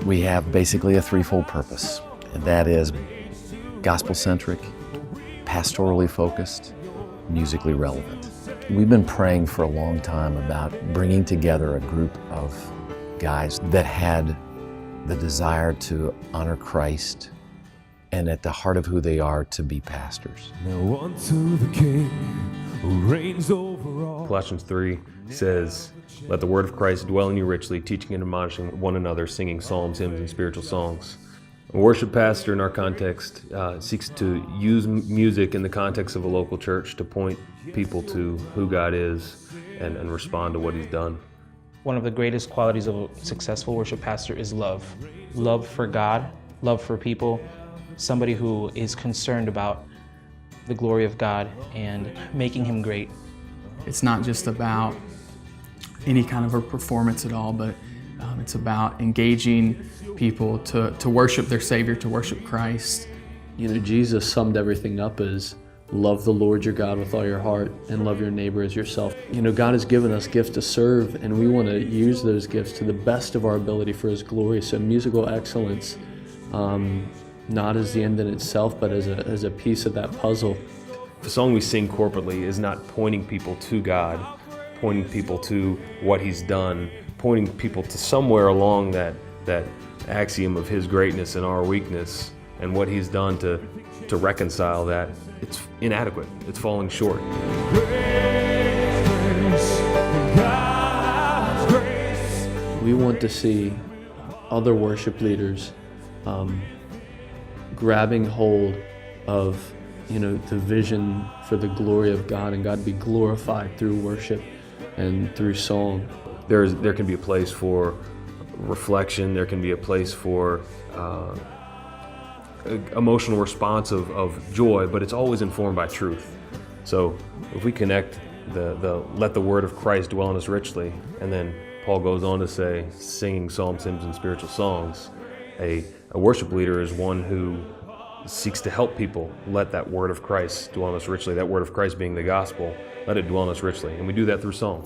We have basically a threefold purpose, and that is gospel-centric, pastorally focused, musically relevant. We've been praying for a long time about bringing together a group of guys that had the desire to honor Christ, and at the heart of who they are, to be pastors. Now unto the King who reigns over all. Colossians 3 says, "Let the word of Christ dwell in you richly, teaching and admonishing one another, singing psalms, hymns, and spiritual songs." A worship pastor in our context seeks to use music in the context of a local church to point people to who God is and respond to what He's done. One of the greatest qualities of a successful worship pastor is love. Love for God, love for people, somebody who is concerned about the glory of God and making Him great. It's not just about any kind of a performance at all, but it's about engaging people to worship their Savior, to worship Christ. You know, Jesus summed everything up as love the Lord your God with all your heart and love your neighbor as yourself. You know, God has given us gifts to serve, and we want to use those gifts to the best of our ability for His glory. So musical excellence, not as the end in itself, but as a piece of that puzzle. The song we sing corporately is not pointing people to God, pointing people to what He's done, pointing people to somewhere along that axiom of His greatness and our weakness, and what He's done to reconcile that. It's inadequate. It's falling short. We want to see other worship leaders grabbing hold of, you know, the vision for the glory of God, and God be glorified through worship and through song. There can be a place for reflection. There can be a place for emotional response of joy, but it's always informed by truth. So if we connect the let the word of Christ dwell in us richly, and then Paul goes on to say singing psalms, hymns, and spiritual songs, a worship leader is one who seeks to help people let that word of Christ dwell in us richly, that word of Christ being the gospel, let it dwell in us richly. And we do that through song.